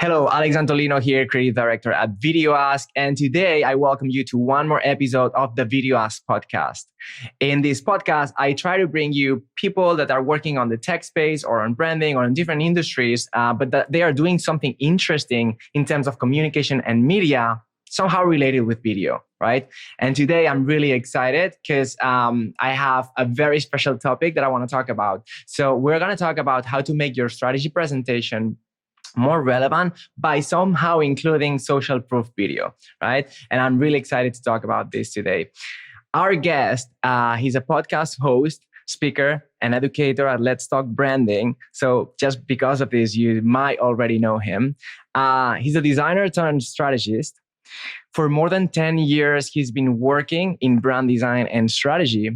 Hello, Alex Antolino here, Creative Director at VideoAsk. And today I welcome you to one more episode of the VideoAsk Podcast. In this podcast, I try to bring you people that are working on the tech space or on branding or in different industries, but that they are doing something interesting in terms of communication and media, somehow related with video, right? And today I'm really excited because I have a very special topic that I want to talk about. So we're going to talk about how to make your strategy presentation more relevant by somehow including social proof video, right? And I'm really excited to talk about this today. Our guest, he's a podcast host, speaker, and educator at Let's Talk Branding. So just because of this, you might already know him. He's a designer turned strategist. For more than 10 years, he's been working in brand design and strategy.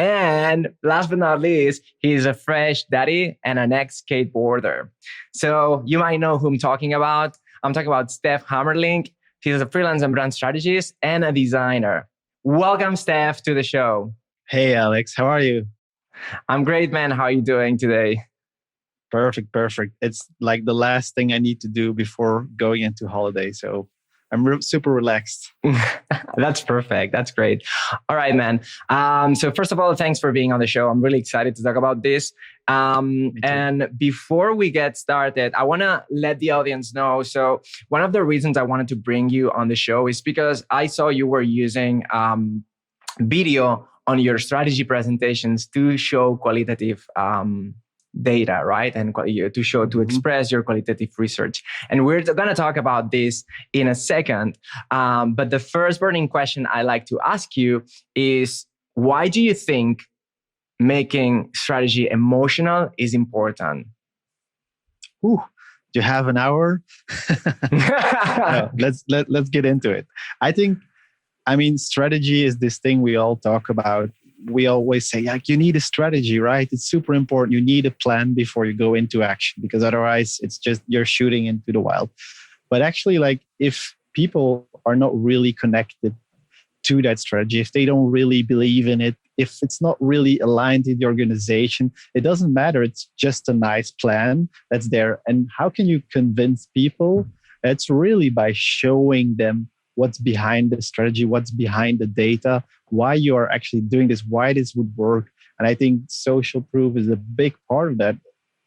And last but not least, he's a fresh daddy and an ex-skateboarder. So you might know who I'm talking about. I'm talking about Stef Hamerlinck. He's a freelance and brand strategist and a designer. Welcome, Stef, to the show. Hey, Alex. How are you? I'm great, man. How are you doing today? Perfect. It's like the last thing I need to do before going into holiday. So I'm super relaxed. That's perfect. That's great. All right, man. So first of all, thanks for being on the show. I'm really excited to talk about this. And before we get started, I want to let the audience know. So one of the reasons I wanted to bring you on the show is because I saw you were using video on your strategy presentations to show qualitative data, right? And to express your qualitative research. And we're going to talk about this in a second. But the first burning question I like to ask you is, why do you think making strategy emotional is important? Do you have an hour? No, let's get into it. I mean, strategy is this thing we all talk about. We always say, like, you need a strategy, right? It's super important. You need a plan before you go into action, because otherwise it's just you're shooting into the wild. But actually, like, if people are not really connected to that strategy, if they don't really believe in it, if it's not really aligned in the organization, it doesn't matter. It's just a nice plan that's there. And how can you convince people? It's really by showing them what's behind the strategy, what's behind the data, why you are actually doing this, why this would work. And I think social proof is a big part of that.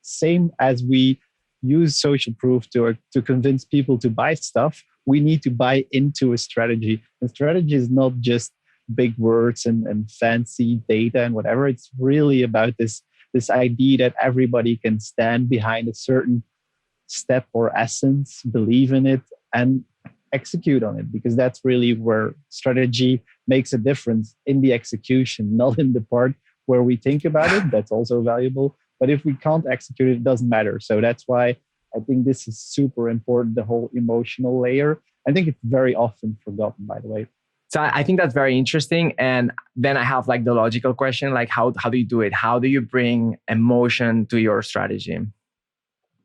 Same as we use social proof to convince people to buy stuff, we need to buy into a strategy. And strategy is not just big words and fancy data and whatever. It's really about this idea that everybody can stand behind a certain step or essence, believe in it, and execute on it, because that's really where strategy makes a difference, in the execution, not in the part where we think about it. That's also valuable. But if we can't execute it, it doesn't matter. So that's why I think this is super important, the whole emotional layer. I think it's very often forgotten, by the way. So I think that's very interesting. And then I have like the logical question, like how do you do it? How do you bring emotion to your strategy?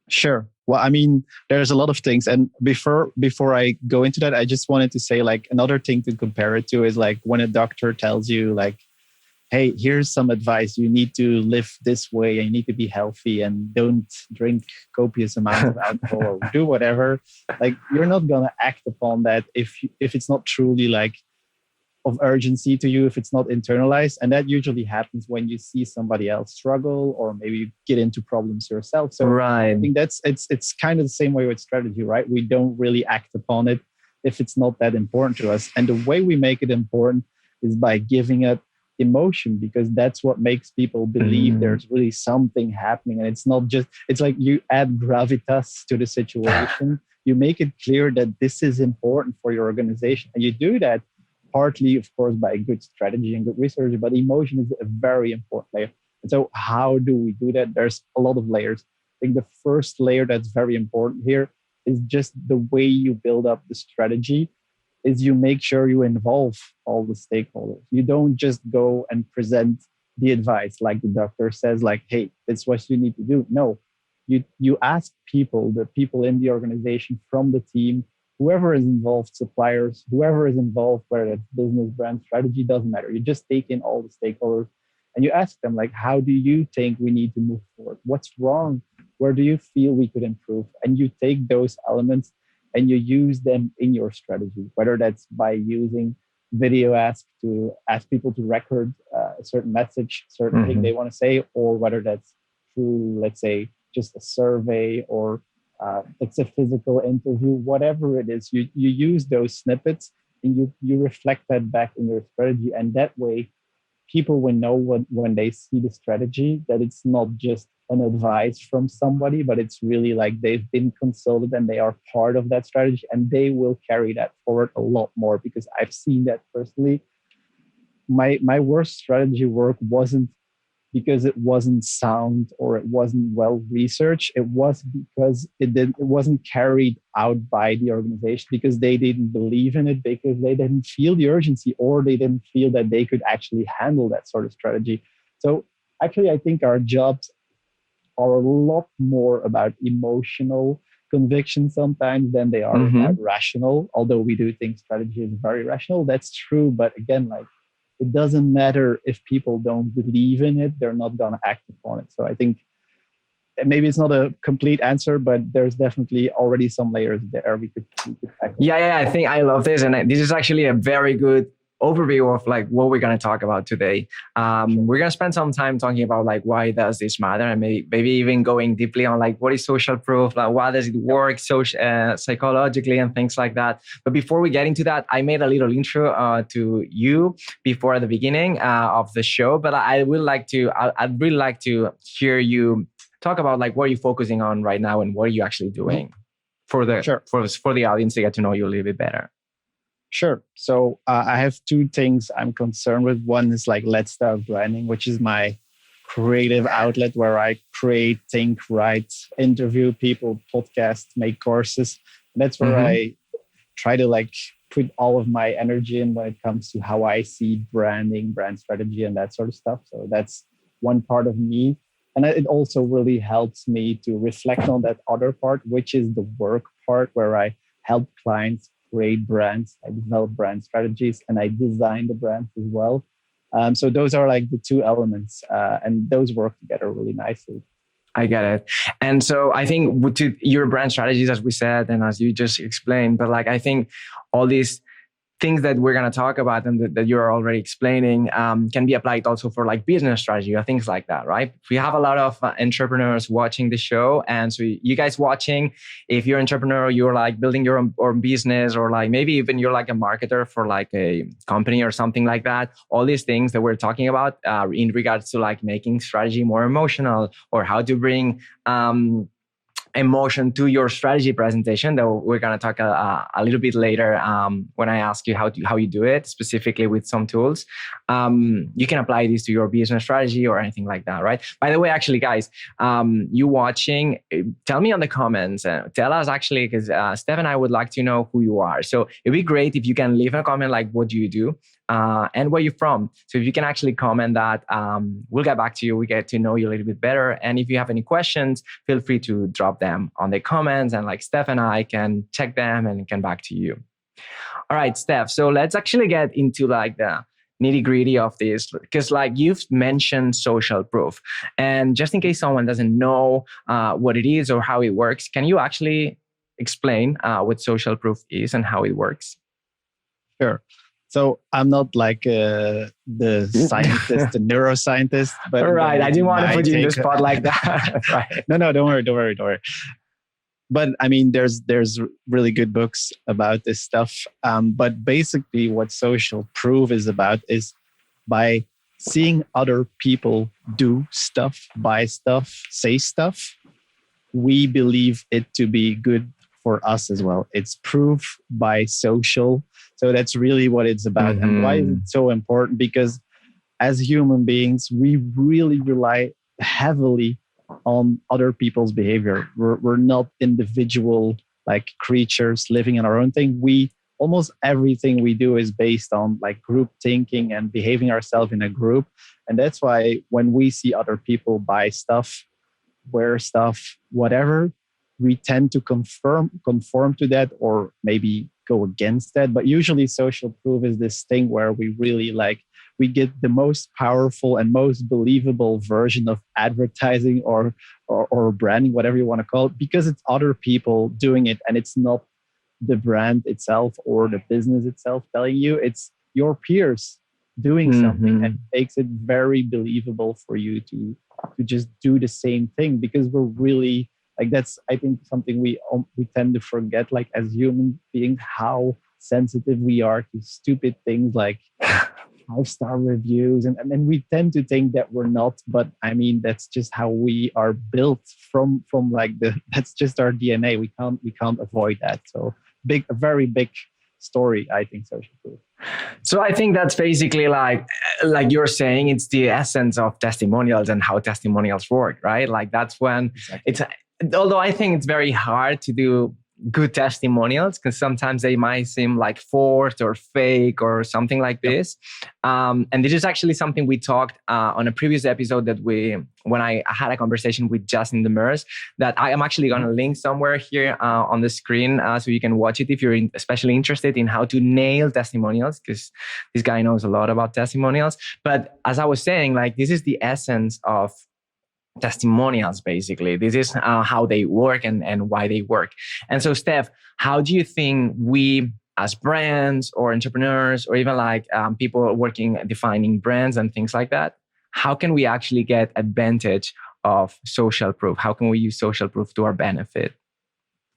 Sure. Well, I mean, there's a lot of things. And before I go into that, I just wanted to say, like, another thing to compare it to is like when a doctor tells you, like, hey, here's some advice. You need to live this way and you need to be healthy and don't drink copious amounts of alcohol or do whatever. Like, you're not going to act upon that if it's not truly like of urgency to you, if it's not internalized. And that usually happens when you see somebody else struggle, or maybe you get into problems yourself. So right. I think it's kind of the same way with strategy, right? We don't really act upon it if it's not that important to us. And the way we make it important is by giving it emotion, because that's what makes people believe there's really something happening. And it's not just, it's like you add gravitas to the situation. You make it clear that this is important for your organization. And you do that partly, of course, by good strategy and good research, but emotion is a very important layer. And so how do we do that? There's a lot of layers. I think the first layer that's very important here is just the way you build up the strategy, is you make sure you involve all the stakeholders. You don't just go and present the advice like the doctor says, like, hey, that's what you need to do. No, you ask people, the people in the organization, from the team, whoever is involved, suppliers, whoever is involved, whether it's business, brand, strategy, doesn't matter. You just take in all the stakeholders and you ask them, like, how do you think we need to move forward? What's wrong where do you feel we could improve? And you take those elements and you use them in your strategy, whether that's by using VideoAsk to ask people to record a certain message, certain thing they want to say, or whether that's through, let's say, just a survey or it's a physical interview, whatever it is, you use those snippets and you reflect that back in your strategy. And that way, people will know when they see the strategy that it's not just an advice from somebody, but it's really like they've been consulted and they are part of that strategy, and they will carry that forward a lot more, because I've seen that personally. My worst strategy work wasn't because it wasn't sound or it wasn't well researched. It was because it wasn't carried out by the organization, because they didn't believe in it, because they didn't feel the urgency, or they didn't feel that they could actually handle that sort of strategy. So actually, I think our jobs are a lot more about emotional conviction sometimes than they are about rational. Although we do think strategy is very rational, that's true. But again, like, it doesn't matter if people don't believe in it, they're not going to act upon it. So I think maybe it's not a complete answer, but there's definitely already some layers there we could tackle. Yeah, I think I love this. And this is actually a very good overview of like what we're going to talk about today. We're going to spend some time talking about like why does this matter, and maybe even going deeply on like what is social proof, like why does it work psychologically and things like that. But before we get into that, I made a little intro to you before at the beginning of the show. But I'd really like to hear you talk about like what you're focusing on right now and what are you actually doing for the audience to get to know you a little bit better. Sure. So I have two things I'm concerned with. One is like Let's Start Branding, which is my creative outlet where I create, think, write, interview people, podcast, make courses. And that's where I try to like put all of my energy in when it comes to how I see branding, brand strategy, and that sort of stuff. So that's one part of me. And it also really helps me to reflect on that other part, which is the work part, where I help clients create brands. I develop brand strategies and I design the brands as well. So those are like the two elements, and those work together really nicely. I get it. And so I think to your brand strategies, as we said, and as you just explained, but like I think all these things that we're going to talk about and that you're already explaining can be applied also for like business strategy or things like that, right? We have a lot of entrepreneurs watching the show. And so you guys watching, if you're an entrepreneur, you're like building your own business, or like maybe even you're like a marketer for like a company or something like that. All these things that we're talking about in regards to like making strategy more emotional, or how to bring emotion to your strategy presentation that we're going to talk a little bit later when I ask you how you do it specifically with some tools. You can apply this to your business strategy or anything like that, right? By the way, actually, guys, you watching, tell me on the comments, tell us actually, because Stef and I would like to know who you are. So it'd be great if you can leave a comment like, what do you do? And where you're from. So if you can actually comment that, we'll get back to you. We get to know you a little bit better. And if you have any questions, feel free to drop them on the comments, and like Stef and I can check them and get back to you. All right, Stef. So let's actually get into like the nitty gritty of this, because like you've mentioned social proof, and just in case someone doesn't know what it is or how it works, can you actually explain what social proof is and how it works? Sure. So I'm not like the scientist, the neuroscientist, but right. I didn't want to put you in the spot like that. Right. No, don't worry. But I mean, there's really good books about this stuff. But basically, what social proof is about is by seeing other people do stuff, buy stuff, say stuff, we believe it to be good for us as well. It's proof by social. So that's really what it's about. And why is it so important? Because as human beings, we really rely heavily on other people's behavior. We're not individual like creatures living in our own thing. Almost everything we do is based on like group thinking and behaving ourselves in a group. And that's why when we see other people buy stuff, wear stuff, whatever, we tend to conform to that, or maybe go against that. But usually social proof is this thing where we really like we get the most powerful and most believable version of advertising or branding, whatever you want to call it, because it's other people doing it and it's not the brand itself or the business itself telling you. It's your peers doing something, and it makes it very believable for you to just do the same thing, because we're really like, that's, I think, something we tend to forget, like as human beings, how sensitive we are to stupid things like 5-star reviews, and we tend to think that we're not, but I mean, that's just how we are built from like that's just our DNA. We can't avoid that. So a very big story, I think, social proof. So I think that's basically like you're saying, it's the essence of testimonials and how testimonials work, right? Like that's when although I think it's very hard to do good testimonials, because sometimes they might seem like forced or fake or something like this. And this is actually something we talked on a previous episode when I had a conversation with Justin Demers, that I am actually going to link somewhere here on the screen so you can watch it if you're especially interested in how to nail testimonials, because this guy knows a lot about testimonials. But as I was saying, like, this is the essence of testimonials, basically. This is how they work and why they work. And so, Stef, how do you think we as brands or entrepreneurs, or even like people working defining brands and things like that, how can we actually get advantage of social proof? How can we use social proof to our benefit?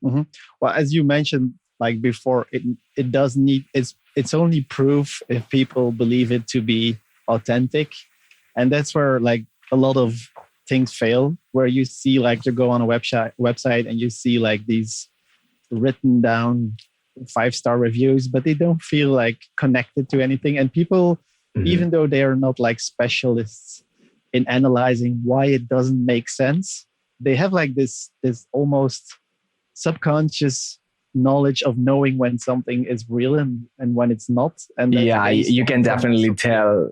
Well, as you mentioned, like before, it does need, it's only proof if people believe it to be authentic. And that's where like a lot of things fail, where you see like you go on a website and you see like these written down 5-star reviews, but they don't feel like connected to anything. And people, even though they are not like specialists in analyzing why it doesn't make sense, they have like this almost subconscious knowledge of knowing when something is real and when it's not. And you can definitely tell.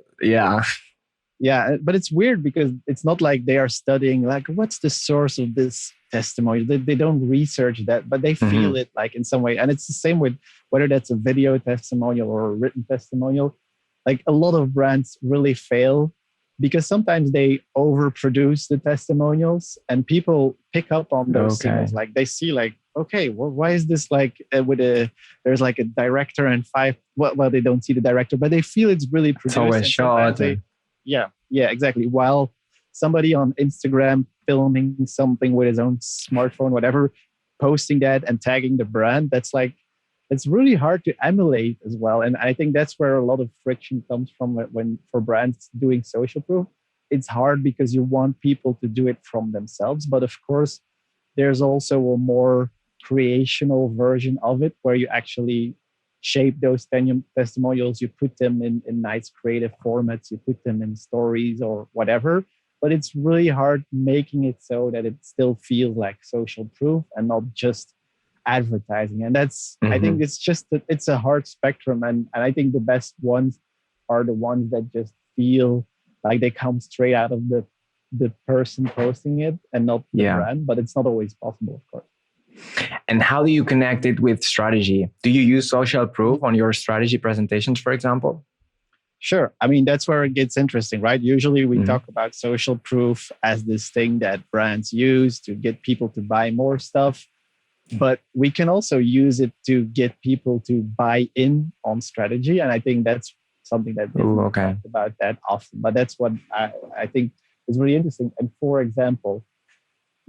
Yeah, but it's weird because it's not like they are studying like what's the source of this testimony. They don't research that, but they feel it like in some way. And it's the same with whether that's a video testimonial or a written testimonial. Like a lot of brands really fail because sometimes they overproduce the testimonials and people pick up on those signals. Like they see like, okay, well, why is this like there's like a director and 5, well, they don't see the director, but they feel it's really produced. It's always shot. Yeah, exactly. While somebody on Instagram filming something with his own smartphone, whatever, posting that and tagging the brand, that's like, it's really hard to emulate as well. And I think that's where a lot of friction comes from when for brands doing social proof. It's hard because you want people to do it from themselves. But of course, there's also a more creational version of it where you actually shape those testimonials, you put them in nice creative formats, you put them in stories or whatever. But it's really hard making it so that it still feels like social proof and not just advertising. And that's, I think it's just that it's a hard spectrum. And I think the best ones are the ones that just feel like they come straight out of the person posting it and not the brand. But it's not always possible, of course. And how do you connect it with strategy? Do you use social proof on your strategy presentations, for example? Sure. I mean, that's where it gets interesting, right? Usually we talk about social proof as this thing that brands use to get people to buy more stuff. But we can also use it to get people to buy in on strategy. And I think that's something that isn't talked about that often. But that's what I think is really interesting. And for example,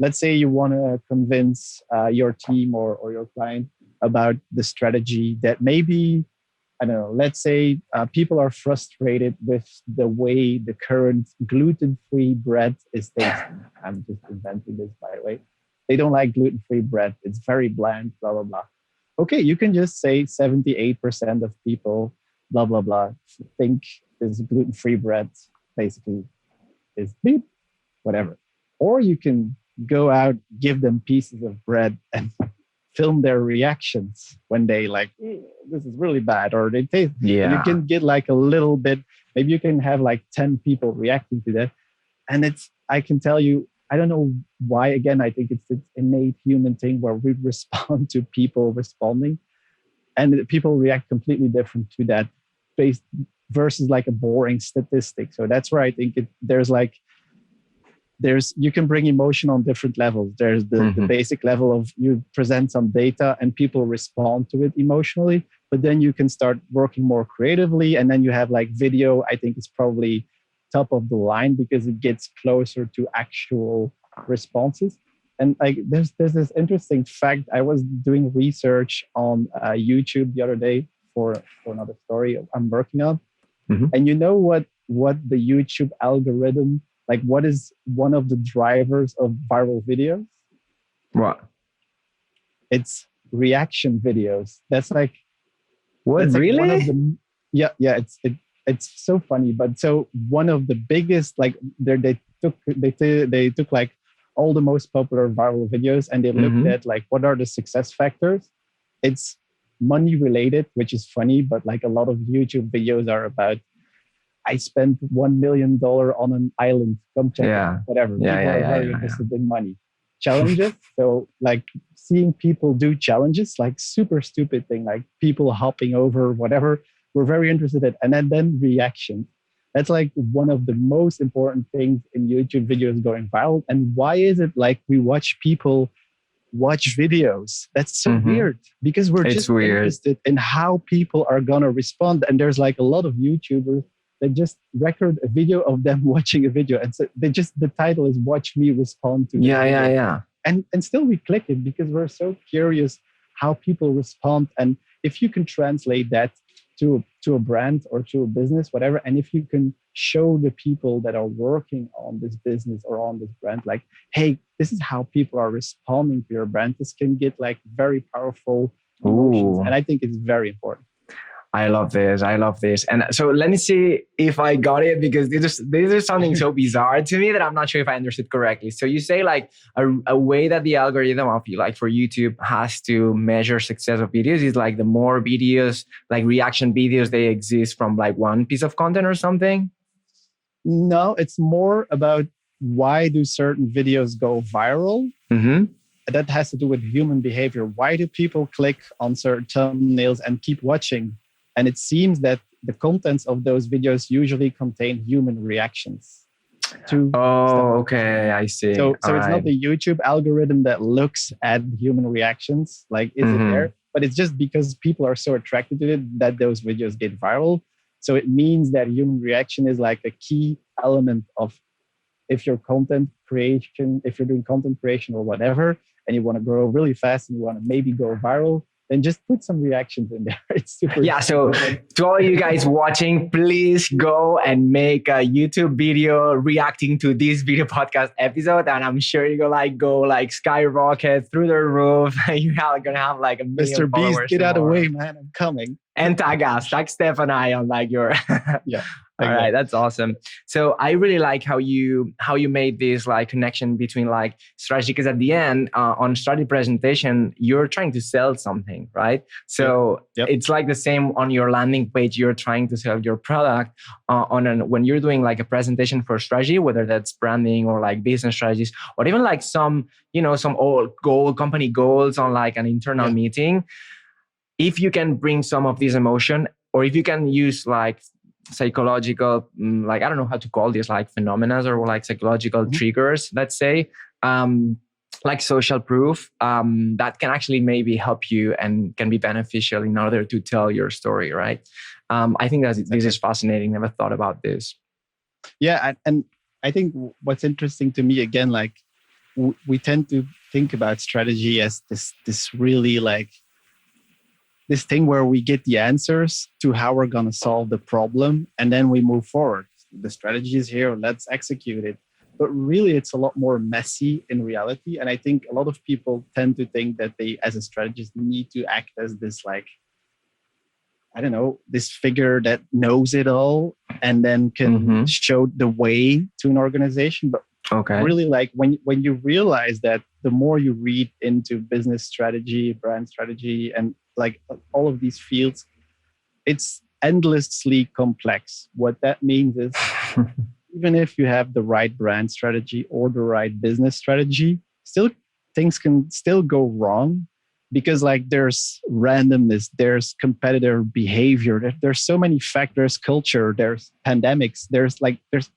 let's say you want to convince your team or your client about the strategy that maybe, I don't know, let's say people are frustrated with the way the current gluten-free bread is tasting. I'm just inventing this, by the way. They don't like gluten-free bread. It's very bland, blah, blah, blah. Okay, you can just say 78% of people, blah, blah, blah, think this gluten-free bread basically is beep, whatever. Or you can go out, give them pieces of bread and film their reactions when they like, this is really bad, or they taste. And you can get like a little bit, maybe you can have like 10 people reacting to that. And I can tell you, I don't know why, again, I think it's this innate human thing where we respond to people responding and people react completely different to that based versus like a boring statistic. So that's where I think there's you can bring emotion on different levels. There's the basic level of you present some data and people respond to it emotionally, but then you can start working more creatively. And then you have like video, I think it's probably top of the line because it gets closer to actual responses. And like there's this interesting fact. I was doing research on YouTube the other day for another story I'm working on. And you know what the YouTube algorithm, like what is one of the drivers of viral videos? What? It's reaction videos. That's like what? That's like really? One of the, yeah. It's so funny. But so one of the biggest, like they took like all the most popular viral videos and they looked at like what are the success factors. It's money related, which is funny, but like a lot of YouTube videos are about I spent $1 million on an island. Come check it. Whatever. People are very interested in money. Challenges. So like seeing people do challenges, like super stupid thing, like people hopping over whatever. We're very interested in. And then reaction. That's like one of the most important things in YouTube videos going viral. And why is it like we watch people watch videos? That's so weird because we're just interested in how people are going to respond. And there's like a lot of YouTubers that just record a video of them watching a video. And so the title is watch me respond to Yeah. And still we click it because we're so curious how people respond. And if you can translate that to a brand or to a business, whatever, and if you can show the people that are working on this business or on this brand, like, hey, this is how people are responding to your brand, this can get like very powerful emotions. And I think it's very important. I love this. And so let me see if I got it, because this is something so bizarre to me that I'm not sure if I understood correctly. So you say like a way that the algorithm of like for YouTube has to measure success of videos is like the more videos, like reaction videos, they exist from like one piece of content or something? No, it's more about why do certain videos go viral? That has to do with human behavior. Why do people click on certain thumbnails and keep watching? And it seems that the contents of those videos usually contain human reactions to stuff. Okay, I see. So it's not the YouTube algorithm that looks at human reactions, like is it there? But it's just because people are so attracted to it that those videos get viral. So it means that human reaction is like a key element of if you're doing content creation or whatever, and you want to grow really fast and you want to maybe go viral, then just put some reactions in there. It's super. Yeah. So to all you guys watching, please go and make a YouTube video reacting to this video podcast episode. And I'm sure you're going to go skyrocket through the roof. You're going to have like a million Mr. Beast, followers. get out of the way, man. I'm coming. And tag Stef and I on like your... Yeah. All right, that's awesome. So I really like how you made this like connection between like strategy, because at the end on strategy presentation you're trying to sell something, right? So it's like the same on your landing page. You're trying to sell your product when you're doing like a presentation for strategy, whether that's branding or like business strategies, or even like some old company goals on like an internal meeting. If you can bring some of this emotion, or if you can use like psychological, like I don't know how to call this, like phenomena or like psychological triggers, let's say, like social proof, that can actually maybe help you and can be beneficial in order to tell your story, right? I think this is fascinating. Never thought about this. Yeah, and I think what's interesting to me, again, like we tend to think about strategy as this really like this thing where we get the answers to how we're going to solve the problem and then we move forward. The strategy is here, let's execute it. But really, it's a lot more messy in reality. And I think a lot of people tend to think that they, as a strategist, need to act as this like, I don't know, this figure that knows it all and then can show the way to an organization. But really, like when you realize that the more you read into business strategy, brand strategy, and like all of these fields, it's endlessly complex. What that means is even if you have the right brand strategy or the right business strategy, still things can still go wrong. because like there's randomness, there's competitor behavior, there's so many factors, culture, there's pandemics, there's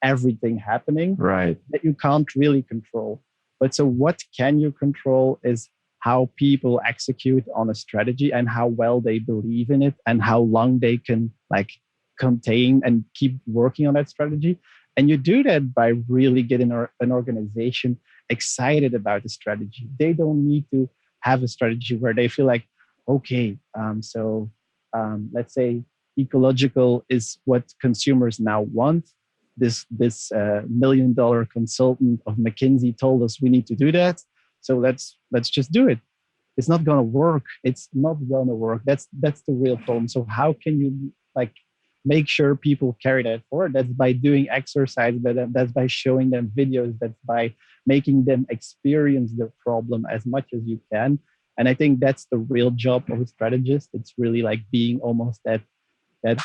everything happening Right. that you can't really control. But so what can you control is how people execute on a strategy and how well they believe in it and how long they can like contain and keep working on that strategy. And you do that by really getting an organization excited about the strategy. They don't need to have a strategy where they feel like, okay, let's say ecological is what consumers now want. This $1 million consultant of McKinsey told us we need to do that. So let's just do it. It's not gonna work. It's not gonna work. That's the real problem. So how can you like make sure people carry that forward? That's by doing exercise, but that's by showing them videos. That's by making them experience the problem as much as you can. And I think that's the real job of a strategist. It's really like being almost that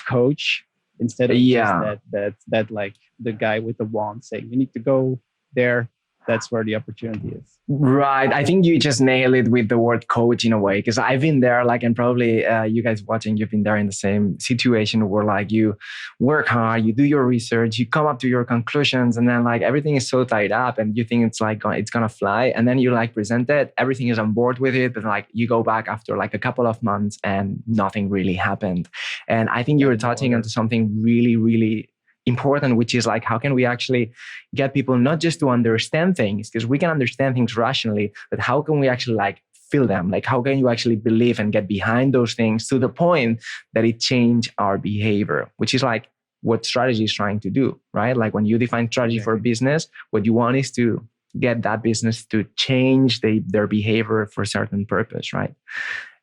coach instead of just that like the guy with the wand saying you need to go there. That's where the opportunity is. Right. I think you just nail it with the word coach in a way, because I've been there, like, and probably you guys watching, you've been there in the same situation where like you work hard, you do your research, you come up to your conclusions, and then like everything is so tied up and you think it's like, it's going to fly. And then you like present it, everything is on board with it, but like you go back after like a couple of months and nothing really happened. And I think you were touching onto something really, really important, which is like, how can we actually get people not just to understand things, because we can understand things rationally, but how can we actually like feel them? Like, how can you actually believe and get behind those things to the point that it change our behavior, which is like what strategy is trying to do, right? Like when you define strategy for a business, what you want is to get that business to change their behavior for a certain purpose, right?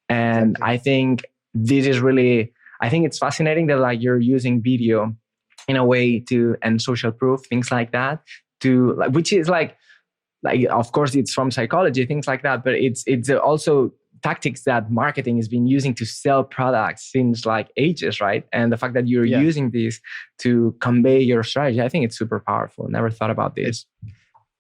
And I think this is really, I think it's fascinating that like you're using video in a way to, and social proof, things like that, to like, which is like of course it's from psychology, things like that, but it's also tactics that marketing has been using to sell products since like ages, right? And the fact that you're using this to convey your strategy, I think it's super powerful. Never thought about this.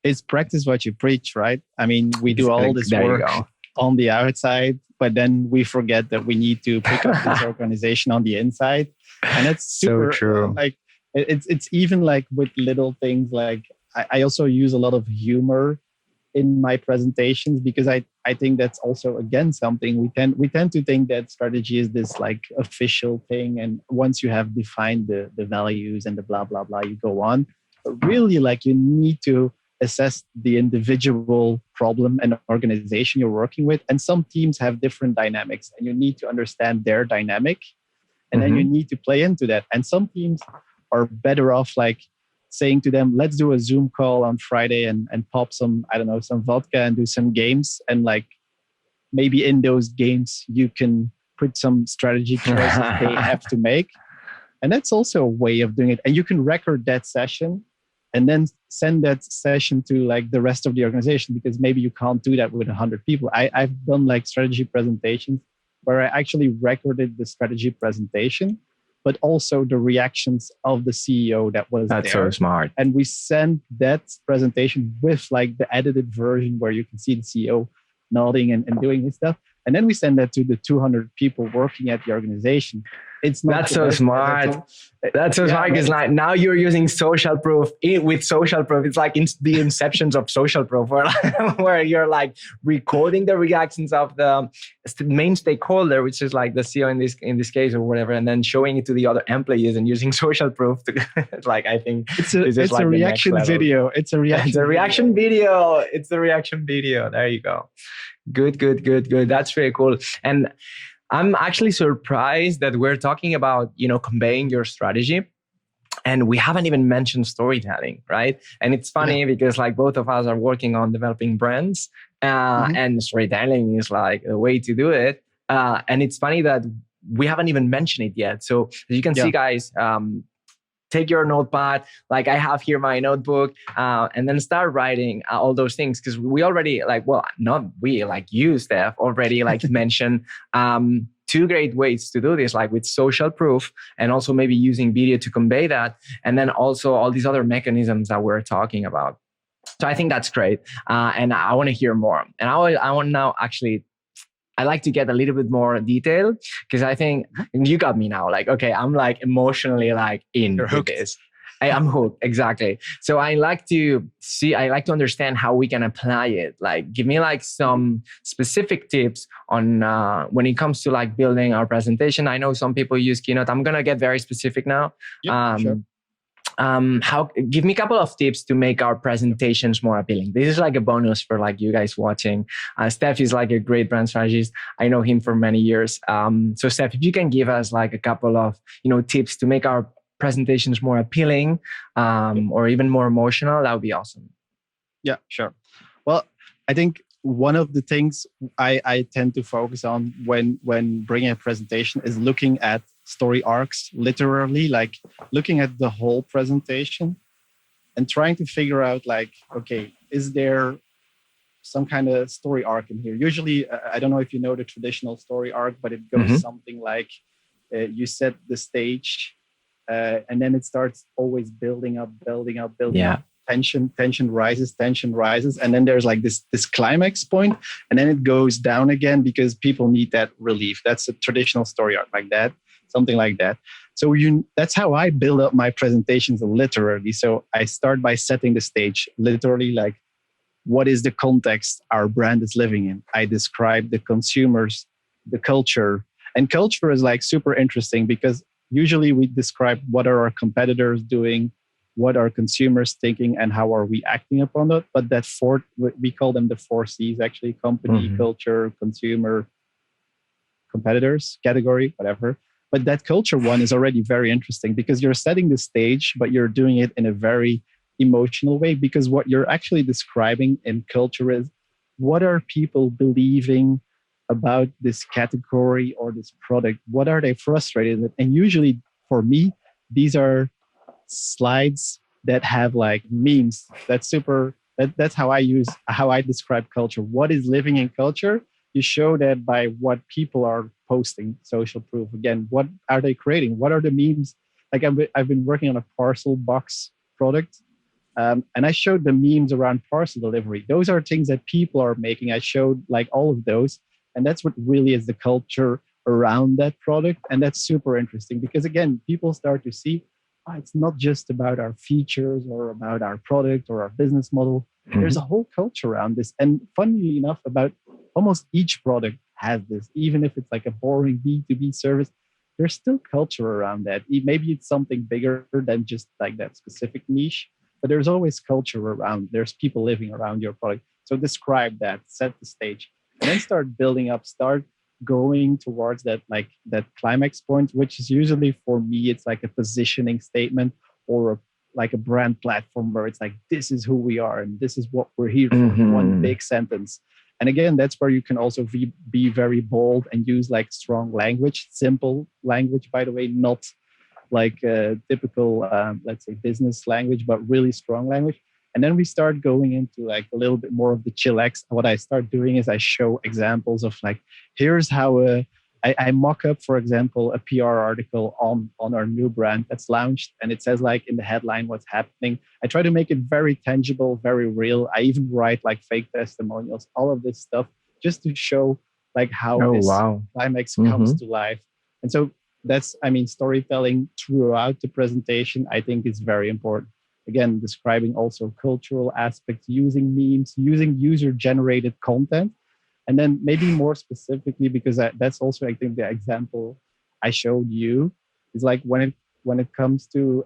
It's practice what you preach, right? I mean, we do all this work on the outside, but then we forget that we need to pick up this organization on the inside. And it's super, so true. Like, it's even like with little things, like I also use a lot of humor in my presentations, because I think that's also, again, something we tend to think that strategy is this like official thing. And once you have defined the values and the blah, blah, blah, you go on. But really, like, you need to assess the individual problem and organization you're working with. And some teams have different dynamics and you need to understand their dynamic. And then you need to play into that. And some teams are better off like saying to them, let's do a Zoom call on Friday and pop some, I don't know, some vodka and do some games. And like maybe in those games, you can put some strategy choices they have to make. And that's also a way of doing it. And you can record that session and then send that session to like the rest of the organization, because maybe you can't do that with 100 people. I've done like strategy presentations where I actually recorded the strategy presentation, but also the reactions of the CEO that was there. That's so smart. And we sent that presentation with like the edited version where you can see the CEO nodding and doing his stuff. And then we send that to the 200 people working at the organization. It's not That's so smart. That's so smart, because like now you're using social proof with social proof. It's like the inceptions of social proof, where you're like recording the reactions of the main stakeholder, which is like the CEO in this case or whatever, and then showing it to the other employees and using social proof to like, I think it's a reaction video. It's a reaction video. It's the reaction video. There you go. Good. That's very cool. And I'm actually surprised that we're talking about, conveying your strategy, and we haven't even mentioned storytelling, right? And it's funny because like both of us are working on developing brands, and storytelling is like a way to do it. And it's funny that we haven't even mentioned it yet. So as you can see, guys, take your notepad, like I have here my notebook, and then start writing all those things, because we already you, Stef, already like mentioned two great ways to do this, like with social proof and also maybe using video to convey that, and then also all these other mechanisms that we're talking about. So I think that's great, and I want to hear more. And I want now actually I like to get a little bit more detail because I think you got me now. Like, okay, I'm like emotionally like in with this. I'm hooked. Exactly. So I like to understand how we can apply it. Like, give me like some specific tips on when it comes to like building our presentation. I know some people use Keynote. I'm going to get very specific now. Yeah, sure. Give me a couple of tips to make our presentations more appealing. This is like a bonus for like you guys watching. Stef is like a great brand strategist. I know him for many years. So Stef, if you can give us like a couple of, tips to make our presentations more appealing, or even more emotional, that would be awesome. Yeah, sure. Well, I think one of the things I tend to focus on when bringing a presentation is looking at story arcs, literally, like looking at the whole presentation and trying to figure out like, okay, is there some kind of story arc in here? Usually, I don't know if you know the traditional story arc, but it goes something like you set the stage and then it starts always building up. Tension rises, and then there's like this climax point, and then it goes down again because people need that relief. That's a traditional story arc, like that, something like that. So that's how I build up my presentations literally. So I start by setting the stage, literally, like what is the context our brand is living in. I describe the consumers, the culture, and culture is like super interesting because usually we describe what are our competitors doing, what are consumers thinking, and how are we acting upon it. But that we call them the 4 C's actually: company, culture, consumer, competitors, category, whatever. But that culture one is already very interesting because you're setting the stage, but you're doing it in a very emotional way, because what you're actually describing in culture is what are people believing about this category or this product? What are they frustrated with? And usually for me, these are slides that have like memes. That's how I describe culture. What is living in culture? You show that by what people are posting, social proof. Again, what are they creating? What are the memes? Like I've been working on a parcel box product, and I showed the memes around parcel delivery. Those are things that people are making. I showed like all of those, and that's what really is the culture around that product. And that's super interesting because again, people start to see, it's not just about our features or about our product or our business model. There's a whole culture around this. And funnily enough, about almost each product has this. Even if it's like a boring B2B service, there's still culture around that. Maybe it's something bigger than just like that specific niche, but there's always culture around. There's people living around your product. So describe that, set the stage, and then start building up, start going towards that climax point, which is usually for me, it's like a positioning statement or like a brand platform where it's like, this is who we are and this is what we're here for. One big sentence. And again, that's where you can also be very bold and use like strong language, simple language, by the way, not like typical, let's say business language, but really strong language. And then we start going into like a little bit more of the chillax. What I start doing is I show examples of like, here's how I mock up, for example, a PR article on our new brand that's launched. And it says like in the headline what's happening. I try to make it very tangible, very real. I even write like fake testimonials, all of this stuff, just to show like how climax comes to life. And so storytelling throughout the presentation, I think is very important. Again, describing also cultural aspects, using memes, using user-generated content. And then maybe more specifically, because that's also, I think, the example I showed you, is like when it comes to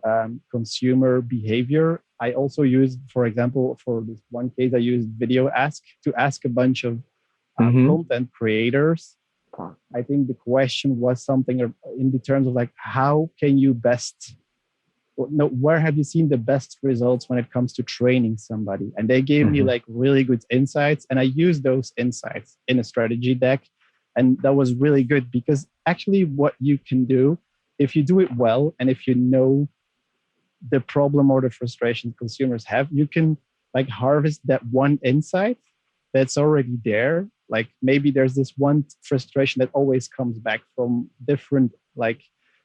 consumer behavior, I also use, for example, for this one case, I used VideoAsk to ask a bunch of content creators. I think the question was something in the terms of like, how can you where have you seen the best results when it comes to training somebody? And they gave me like really good insights. And I used those insights in a strategy deck. And that was really good because actually what you can do, if you do it well, and if you know the problem or the frustration consumers have, you can like harvest that one insight that's already there. Like maybe there's this one frustration that always comes back from different, like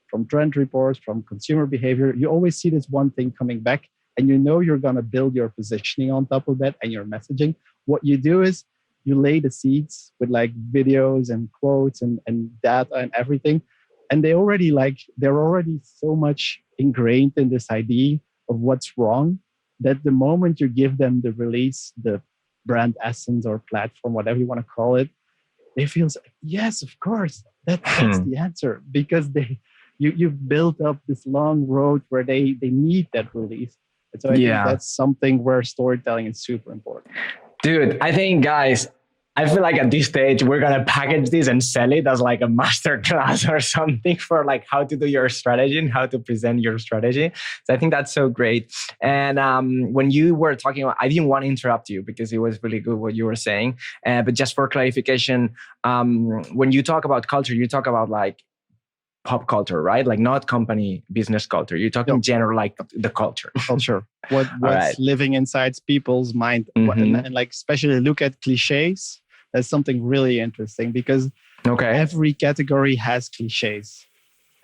from trend reports, from consumer behavior. You always see this one thing coming back, and you know you're going to build your positioning on top of that and your messaging. What you do is you lay the seeds with like videos and quotes and data and everything. And they're already so much ingrained in this idea of what's wrong that the moment you give them the release, the brand essence or platform, whatever you want to call it, they feel yes, of course, that's the answer, because you've built up this long road where they need that release. And so I think that's something where storytelling is super important. Dude, I think, guys, I feel like at this stage, we're going to package this and sell it as like a master class or something for like how to do your strategy and how to present your strategy. So I think that's so great. And when you were talking about, I didn't want to interrupt you because it was really good what you were saying. But just for clarification, when you talk about culture, you talk about like pop culture, right? Like not company business culture. You're talking general, like the culture. What's living inside people's mind. And like especially look at cliches. That's something really interesting because every category has cliches.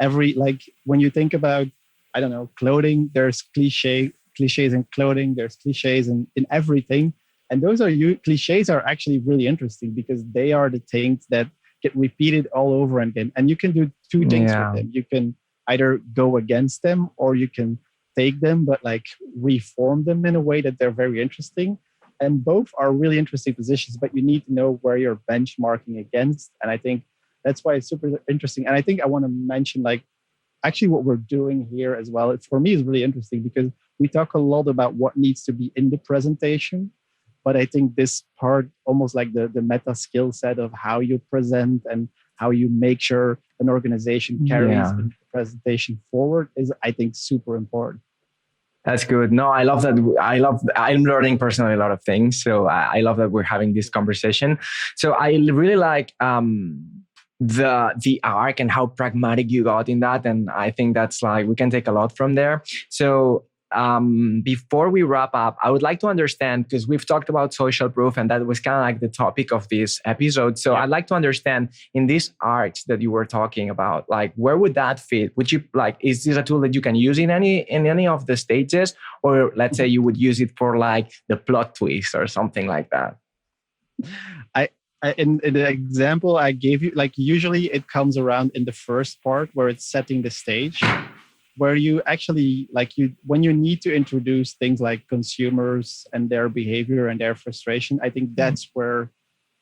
Like when you think about, I don't know, clothing, there's cliches in clothing, there's cliches in everything. And those cliches are actually really interesting because they are the things that get repeated all over again. And you can do two things with them. You can either go against them or you can take them, but like reform them in a way that they're very interesting. And both are really interesting positions, but you need to know where you're benchmarking against. And I think that's why it's super interesting. And I think I want to mention like actually what we're doing here as well. For me, is really interesting because we talk a lot about what needs to be in the presentation. But I think this part, almost like the meta skill set of how you present and how you make sure an organization carries the presentation forward is, I think, super important. That's good. No, I love that. I'm learning personally a lot of things. So I love that we're having this conversation. So I really like the arc and how pragmatic you got in that. And I think that's like, we can take a lot from there. So before we wrap up, I would like to understand, because we've talked about social proof and that was kind of like the topic of this episode. So I'd like to understand in this arc that you were talking about, like where would that fit? Would you like, is this a tool that you can use in any of the stages? Or let's say you would use it for like the plot twist or something like that? In the example I gave you, like usually it comes around in the first part where it's setting the stage, where you actually when you need to introduce things like consumers and their behavior and their frustration. I think that's where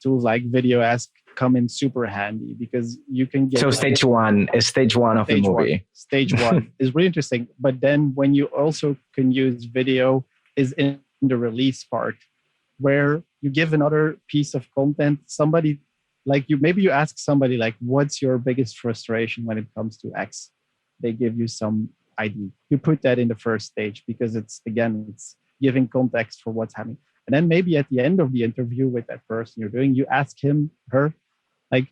tools like VideoAsk come in super handy because you can get. So stage one is stage one of the movie. Stage one is really interesting, but then when you also can use video is in the release part, where you give another piece of content. Somebody like maybe you ask somebody like, "What's your biggest frustration when it comes to X?" They give you some idea. You put that in the first stage because it's giving context for what's happening. And then maybe at the end of the interview with that person you're doing, you ask her, like,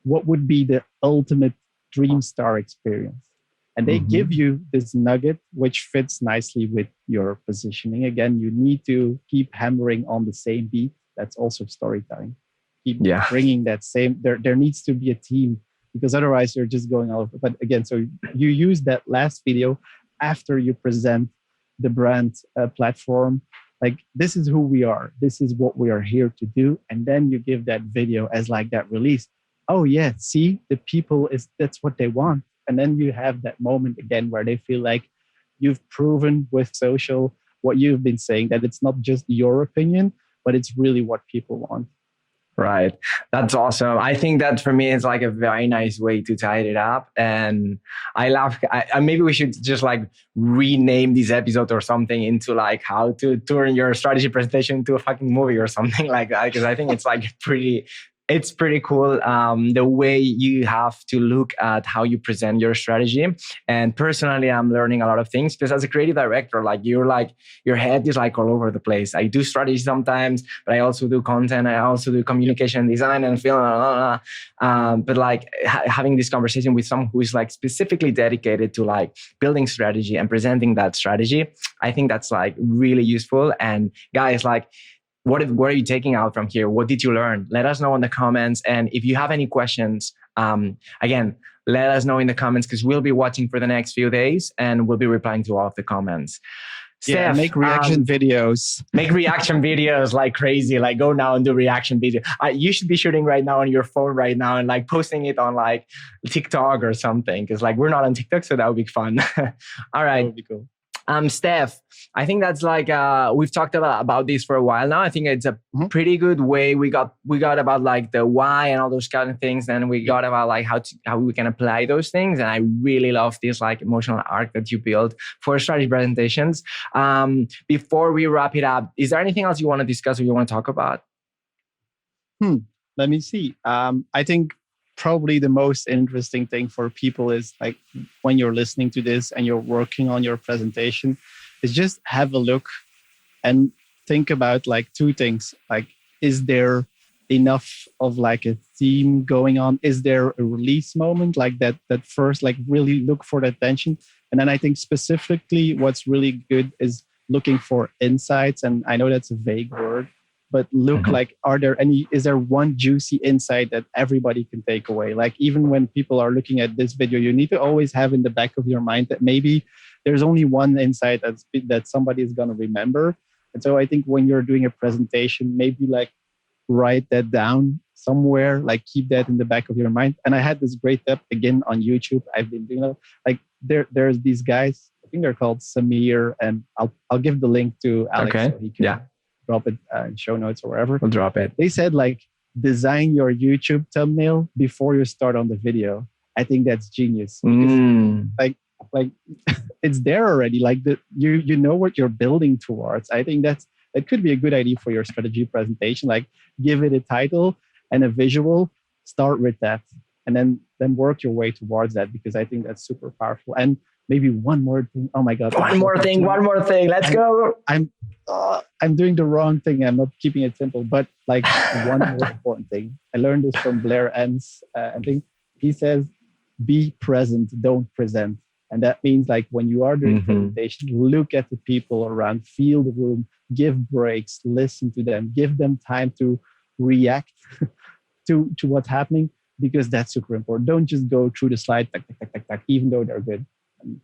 what would be the ultimate dream star experience? And they give you this nugget, which fits nicely with your positioning. Again, you need to keep hammering on the same beat. That's also storytelling. Keep bringing that same, there needs to be a team, because otherwise you're just going all over. But again, so you use that last video after you present the brand platform, like this is who we are, this is what we are here to do, and then you give that video as like that release. Oh yeah, see, the people that's what they want. And then you have that moment again where they feel like you've proven with social what you've been saying, that it's not just your opinion, but it's really what people want. Right. That's awesome. I think that for me, it's like a very nice way to tie it up. And I love, maybe we should just like rename this episode or something into like how to turn your strategy presentation into a fucking movie or something like that. Because I think it's like it's pretty cool the way you have to look at how you present your strategy. And personally, I'm learning a lot of things because as a creative director, like your head is like all over the place. I do strategy sometimes, but I also do content. I also do communication design and film. But like having this conversation with someone who is like specifically dedicated to like building strategy and presenting that strategy, I think that's like really useful. And guys, like, what are you taking out from here? What did you learn? Let us know in the comments. And if you have any questions, again, let us know in the comments because we'll be watching for the next few days and we'll be replying to all of the comments. Yeah, Stef, make reaction videos. Make reaction videos like crazy. Like go now and do reaction video. You should be shooting right now on your phone right now and like posting it on like TikTok or something. Because like we're not on TikTok, so that would be fun. All right. That would be cool. Stef, I think that's like we've talked a lot about this for a while now. I think it's a pretty good way. We got about like the why and all those kind of things, and we got about like how we can apply those things. And I really love this like emotional arc that you built for strategy presentations. Before we wrap it up, is there anything else you want to discuss or you want to talk about? Let me see. I think probably the most interesting thing for people is like when you're listening to this and you're working on your presentation is just have a look and think about like two things. Like, is there enough of like a theme going on? Is there a release moment like that first, like really look for the attention? And then I think specifically what's really good is looking for insights. And I know that's a vague word, but look like, is there one juicy insight that everybody can take away? Like even when people are looking at this video, you need to always have in the back of your mind that maybe there's only one insight that somebody is going to remember. And so I think when you're doing a presentation, maybe like write that down somewhere, like keep that in the back of your mind. And I had this great tip again on YouTube. I've been doing it. Like there's these guys, I think they're called Samir, and I'll give the link to Alex so he can drop it in show notes or wherever. We'll drop it. They said like design your YouTube thumbnail before you start on the video. I think that's genius. Like it's there already. Like you know what you're building towards. I think that could be a good idea for your strategy presentation. Like give it a title and a visual. Start with that, and then work your way towards that, because I think that's super powerful. And maybe one more thing. Oh my God! One more thing. Let's go. I'm doing the wrong thing. I'm not keeping it simple, but like one more important thing. I learned this from Blair Enns. I think he says, "Be present, don't present." And that means like when you are doing presentation, look at the people around, feel the room, give breaks, listen to them, give them time to react to what's happening, because that's super important. Don't just go through the slide, even though they're good. And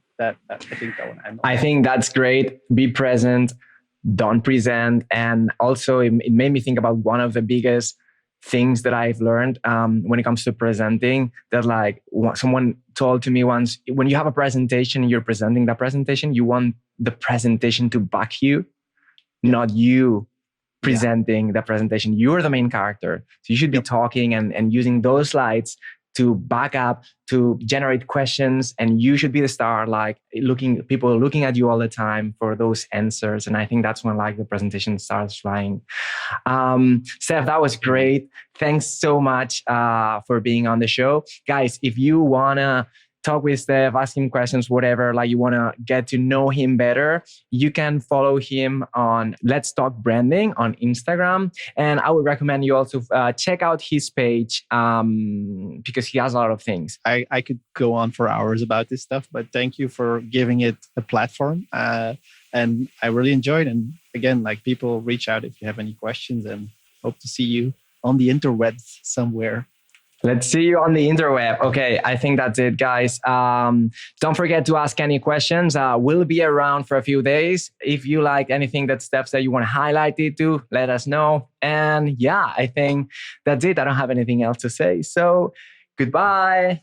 I think that one. I think that's great. Be present, don't present. And also it made me think about one of the biggest things that I've learned when it comes to presenting, that like someone told to me once, when you have a presentation and you're presenting that presentation, you want the presentation to back you, not you presenting the presentation. You're the main character. So you should be talking and using those slides to back up, to generate questions, and you should be the star, like people looking at you all the time for those answers. And I think that's when like the presentation starts flying. Stef, that was great. Thanks so much for being on the show. Guys, if you wanna talk with Stef, ask him questions, whatever, like you want to get to know him better, you can follow him on Let's Talk Branding on Instagram. And I would recommend you also check out his page because he has a lot of things. I could go on for hours about this stuff, but thank you for giving it a platform. And I really enjoyed it. And again, like people reach out if you have any questions, and hope to see you on the interwebs somewhere. Let's see you on the interweb. Okay, I think that's it, guys. Don't forget to ask any questions. We'll be around for a few days. If you like anything that Stef said you want to highlight it to, let us know. And yeah, I think that's it. I don't have anything else to say. So goodbye.